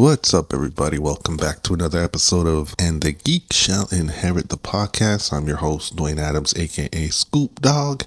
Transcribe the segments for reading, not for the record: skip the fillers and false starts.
What's up, everybody? Welcome back to another episode of And the Geek Shall Inherit the Podcast. I'm your host, Dwayne Adams, aka Scoop Dog.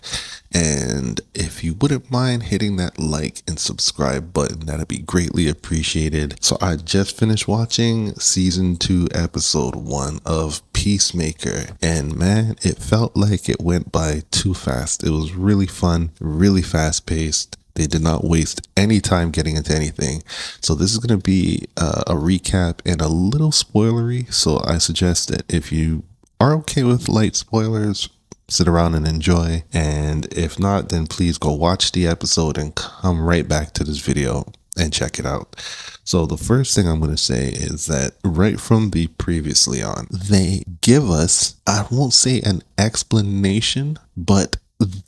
And if you wouldn't mind hitting that like and subscribe button, that'd be greatly appreciated. So I just finished watching season 2, episode 1 of Peacemaker. And man, it felt like it went by too fast. It was really fun, really fast paced. They did not waste any time getting into anything. So this is going to be a recap and a little spoilery. So I suggest that if you are okay with light spoilers, sit around and enjoy. And if not, then please go watch the episode and come right back to this video and check it out. So the first thing I'm going to say is that right from the previously on, they give us, I won't say an explanation, but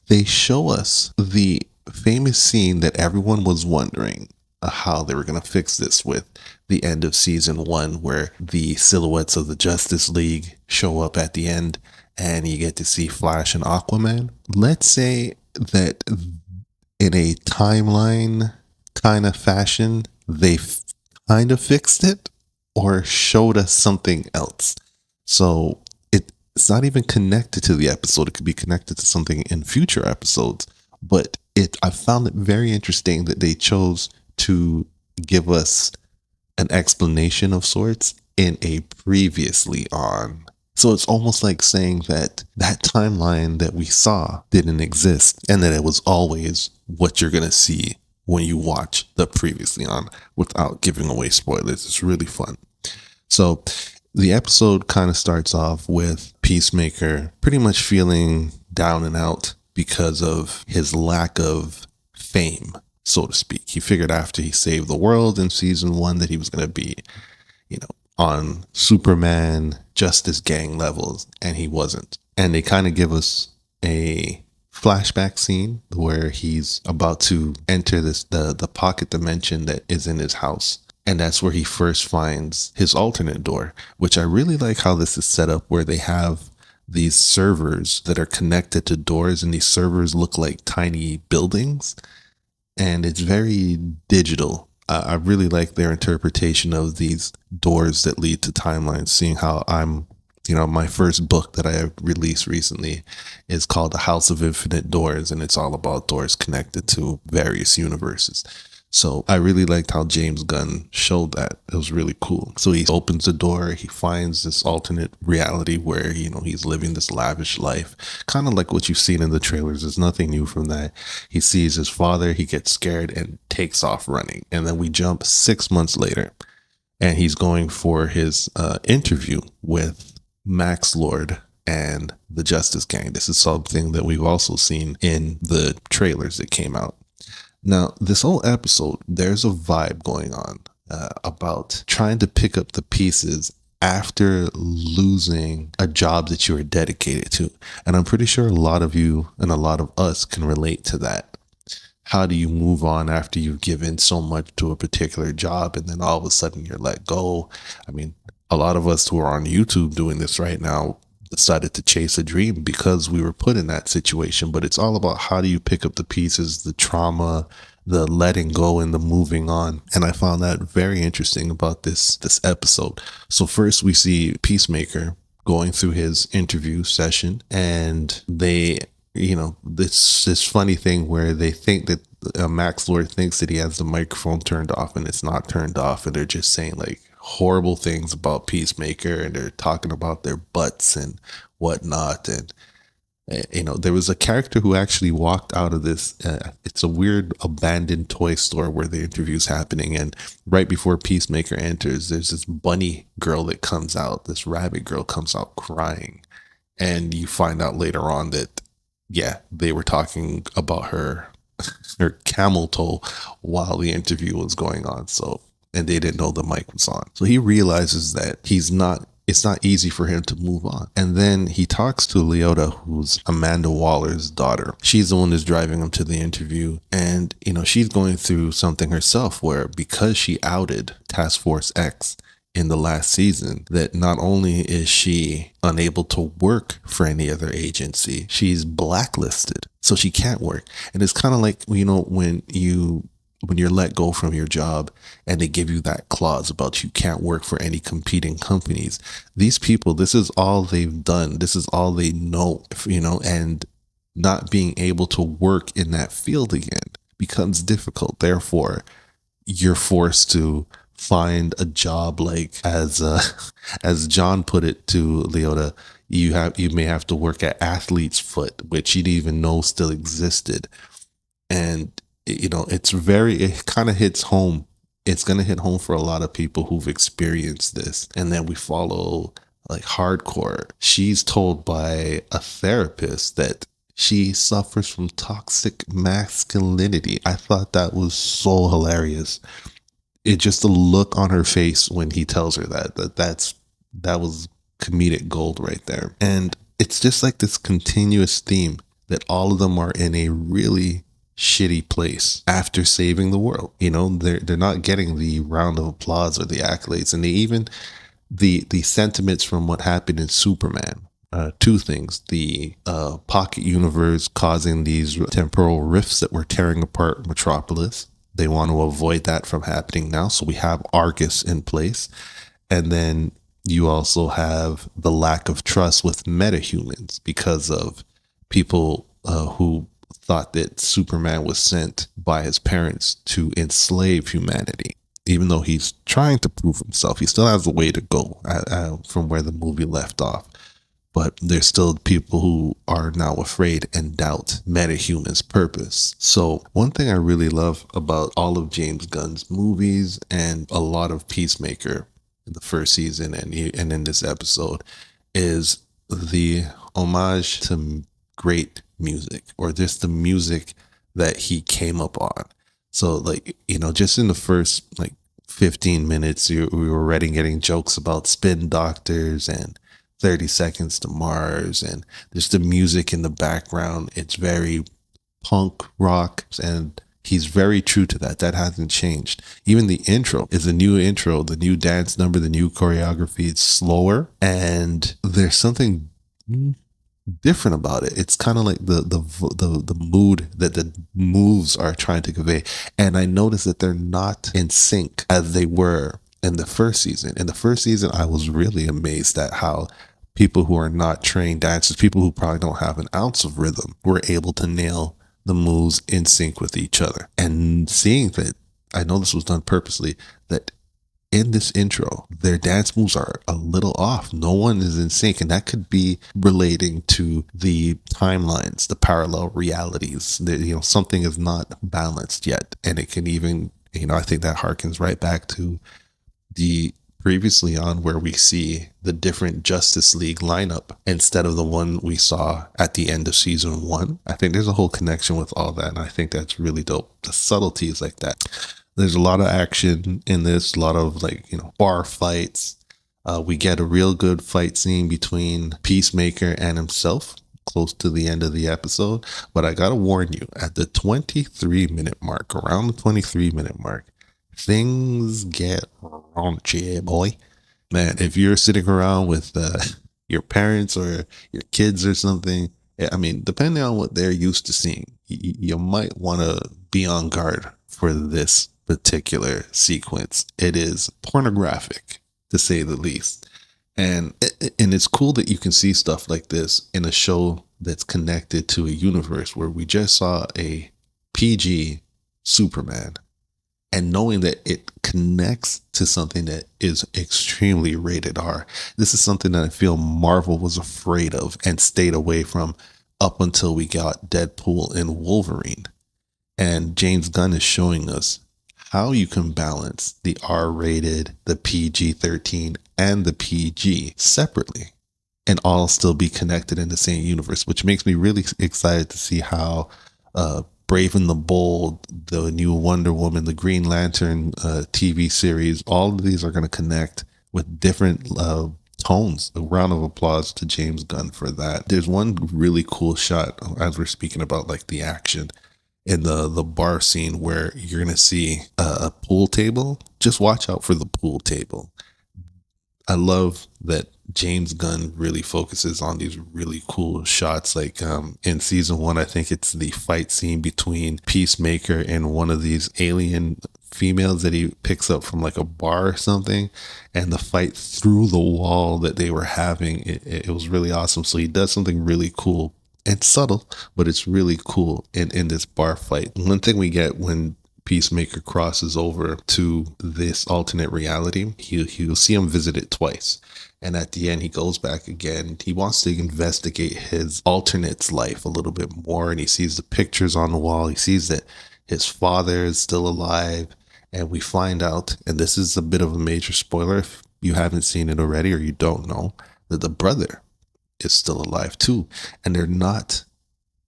they show us the famous scene that everyone was wondering how they were going to fix this with the end of season 1, where the silhouettes of the Justice League show up at the end and you get to see Flash and Aquaman. Let's say that in a timeline kind of fashion, they kind of fixed it or showed us something else. So it's not even connected to the episode. It could be connected to something in future episodes, but I found it very interesting that they chose to give us an explanation of sorts in a previously on. So it's almost like saying that timeline that we saw didn't exist and that it was always what you're going to see when you watch the previously on without giving away spoilers. It's really fun. So the episode kind of starts off with Peacemaker pretty much feeling down and out because of his lack of fame, so to speak. He figured after he saved the world in season 1 that he was going to be, on Superman Justice Gang levels, and he wasn't. And they kind of give us a flashback scene where he's about to enter the pocket dimension that is in his house. And that's where he first finds his alternate door, which I really like how this is set up, where they have these servers that are connected to doors, and these servers look like tiny buildings, and it's very digital. I really like their interpretation of these doors that lead to timelines, seeing how my first book that I released recently is called The House of Infinite Doors, and it's all about doors connected to various universes. So I really liked how James Gunn showed that. It was really cool. So he opens the door, he finds this alternate reality where, he's living this lavish life, kind of like what you've seen in the trailers. There's nothing new from that. He sees his father, he gets scared and takes off running. And then we jump 6 months later and he's going for his interview with Max Lord and the Justice Gang. This is something that we've also seen in the trailers that came out. Now, this whole episode, there's a vibe going on about trying to pick up the pieces after losing a job that you were dedicated to. And I'm pretty sure a lot of you and a lot of us can relate to that. How do you move on after you've given so much to a particular job and then all of a sudden you're let go? I mean, a lot of us who are on YouTube doing this right now decided to chase a dream because we were put in that situation. But it's all about how do you pick up the pieces, the trauma, the letting go and the moving on. And I found that very interesting about this episode. So first we see Peacemaker going through his interview session, and they, this funny thing where they think that Max Lord thinks that he has the microphone turned off and it's not turned off, and they're just saying like horrible things about Peacemaker, and they're talking about their butts and whatnot. And there was a character who actually walked out of this it's a weird abandoned toy store where the interview's happening, and right before Peacemaker enters, there's this bunny girl that comes out, this rabbit girl comes out crying, and you find out later on that they were talking about her camel toe while the interview was going on. And they didn't know the mic was on. So he realizes that it's not easy for him to move on. And then he talks to Leota, who's Amanda Waller's daughter. She's the one that's driving him to the interview. And, she's going through something herself where, because she outed Task Force X in the last season, that not only is she unable to work for any other agency, she's blacklisted. So she can't work. And it's kind of like, when you when you're let go from your job and they give you that clause about you can't work for any competing companies. These people, this is all they've done. This is all they know, and not being able to work in that field again becomes difficult. Therefore, you're forced to find a job like as John put it to Leota, you may have to work at Athlete's Foot, which you didn't even know still existed. And it kind of hits home. It's going to hit home for a lot of people who've experienced this. And then we follow like hardcore. She's told by a therapist that she suffers from toxic masculinity. I thought that was so hilarious. It just the look on her face when he tells her that was comedic gold right there. And it's just like this continuous theme that all of them are in a really shitty place after saving the world. They're not getting the round of applause or the accolades, and they even the sentiments from what happened in Superman. Two things: the pocket universe causing these temporal rifts that were tearing apart Metropolis. They want to avoid that from happening now, so we have Argus in place. And then you also have the lack of trust with metahumans because of people who thought that Superman was sent by his parents to enslave humanity. Even though he's trying to prove himself, he still has a way to go from where the movie left off. But there's still people who are now afraid and doubt metahuman's purpose. So one thing I really love about all of James Gunn's movies and a lot of Peacemaker in the first season and in this episode is the homage to great music, or just the music that he came up on. So just in the first 15 minutes, we were already getting jokes about Spin Doctors and 30 Seconds to Mars, and just the music in the background. It's very punk rock, and he's very true to that. That hasn't changed. Even the intro is a new intro, the new dance number, the new choreography. It's slower, and there's something different about it. It's kind of like the mood that the moves are trying to convey. And I noticed that they're not in sync as they were in the first season. In the first season, I was really amazed at how people who are not trained dancers, people who probably don't have an ounce of rhythm, were able to nail the moves in sync with each other. And seeing that, I know this was done purposely, that in this intro, their dance moves are a little off. No one is in sync. And that could be relating to the timelines, the parallel realities. That, something is not balanced yet. And it can even, I think that harkens right back to the previously on where we see the different Justice League lineup instead of the one we saw at the end of season 1. I think there's a whole connection with all that, and I think that's really dope. The subtleties like that. There's a lot of action in this, a lot of bar fights. We get a real good fight scene between Peacemaker and himself close to the end of the episode. But I gotta warn you, at the 23-minute mark, around the 23-minute mark, things get raunchy, boy. Man, if you're sitting around with your parents or your kids or something, I mean, depending on what they're used to seeing, you might want to be on guard for this particular sequence. It is pornographic, to say the least. And it's cool that you can see stuff like this in a show that's connected to a universe where we just saw a PG Superman, and knowing that it connects to something that is extremely rated R. This is something that I feel Marvel was afraid of and stayed away from up until we got Deadpool and Wolverine. And James Gunn is showing us how you can balance the R-rated, the PG-13, and the PG separately and all still be connected in the same universe, which makes me really excited to see how Brave and the Bold, the new Wonder Woman, the Green Lantern TV series, all of these are going to connect with different tones. A round of applause to James Gunn for that. There's one really cool shot as we're speaking about the action in the bar scene where you're going to see a pool table. Just watch out for the pool table. I love that James Gunn really focuses on these really cool shots. Like in season one, I think it's the fight scene between Peacemaker and one of these alien females that he picks up from like a bar or something, and the fight through the wall that they were having. It was really awesome. So he does something really cool and subtle, but it's really cool in this bar fight. One thing we get when Peacemaker crosses over to this alternate reality, he'll see him visit it twice. And at the end, he goes back again. He wants to investigate his alternate's life a little bit more. And he sees the pictures on the wall. He sees that his father is still alive. And we find out, and this is a bit of a major spoiler if you haven't seen it already or you don't know, that the brother is still alive too. And they're not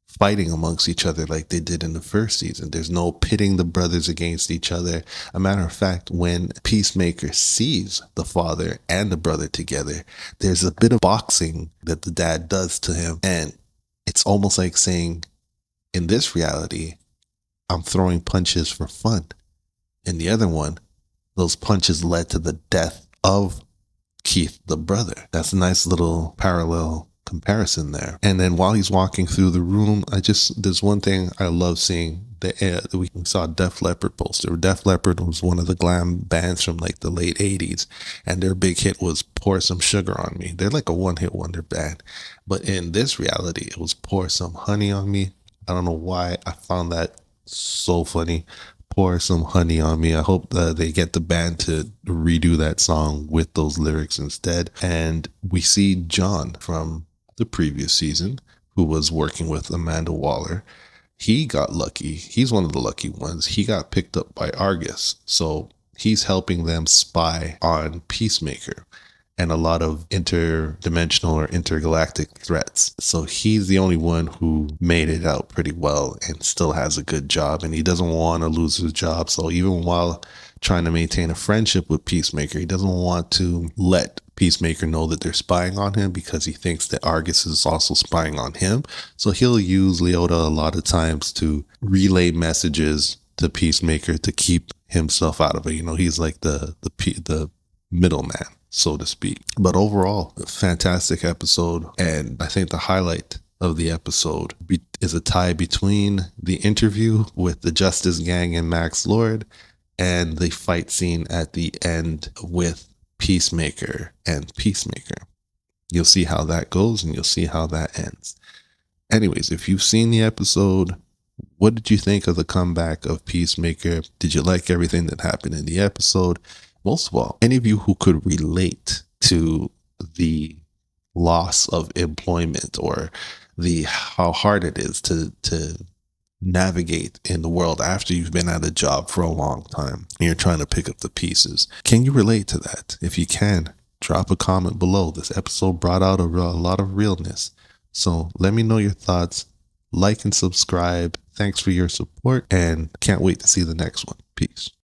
fighting amongst each other like they did in the first season. There's no pitting the brothers against each other. A matter of fact, when Peacemaker sees the father and the brother together, there's a bit of boxing that the dad does to him. And it's almost like saying, in this reality, I'm throwing punches for fun. In the other one, those punches led to the death of Keith, the brother. That's a nice little parallel comparison there. And then while he's walking through the room, there's one thing I love seeing. We saw a Def Leppard poster. Def Leppard was one of the glam bands from like the late 80s, and their big hit was Pour Some Sugar on Me. They're like a one-hit wonder band. But in this reality, it was Pour Some Honey on Me. I don't know why I found that so funny. Pour some honey on me. I hope they get the band to redo that song with those lyrics instead. And we see John from the previous season, who was working with Amanda Waller. He got lucky. He's one of the lucky ones. He got picked up by Argus. So he's helping them spy on Peacemaker and a lot of interdimensional or intergalactic threats. So he's the only one who made it out pretty well and still has a good job, and he doesn't want to lose his job. So even while trying to maintain a friendship with Peacemaker, he doesn't want to let Peacemaker know that they're spying on him because he thinks that Argus is also spying on him. So he'll use Leota a lot of times to relay messages to Peacemaker to keep himself out of it. You know, he's like the middleman, so to speak. But overall, a fantastic episode. And I think the highlight of the episode is a tie between the interview with the Justice Gang and Max Lord and the fight scene at the end with Peacemaker and Peacemaker. You'll see how that goes and you'll see how that ends. Anyways, if you've seen the episode, what did you think of the comeback of Peacemaker? Did you like everything that happened in the episode? Most of all, any of you who could relate to the loss of employment or how hard it is to navigate in the world after you've been at a job for a long time and you're trying to pick up the pieces. Can you relate to that? If you can, drop a comment below. This episode brought out a lot of realness. So let me know your thoughts. Like and subscribe. Thanks for your support and can't wait to see the next one. Peace.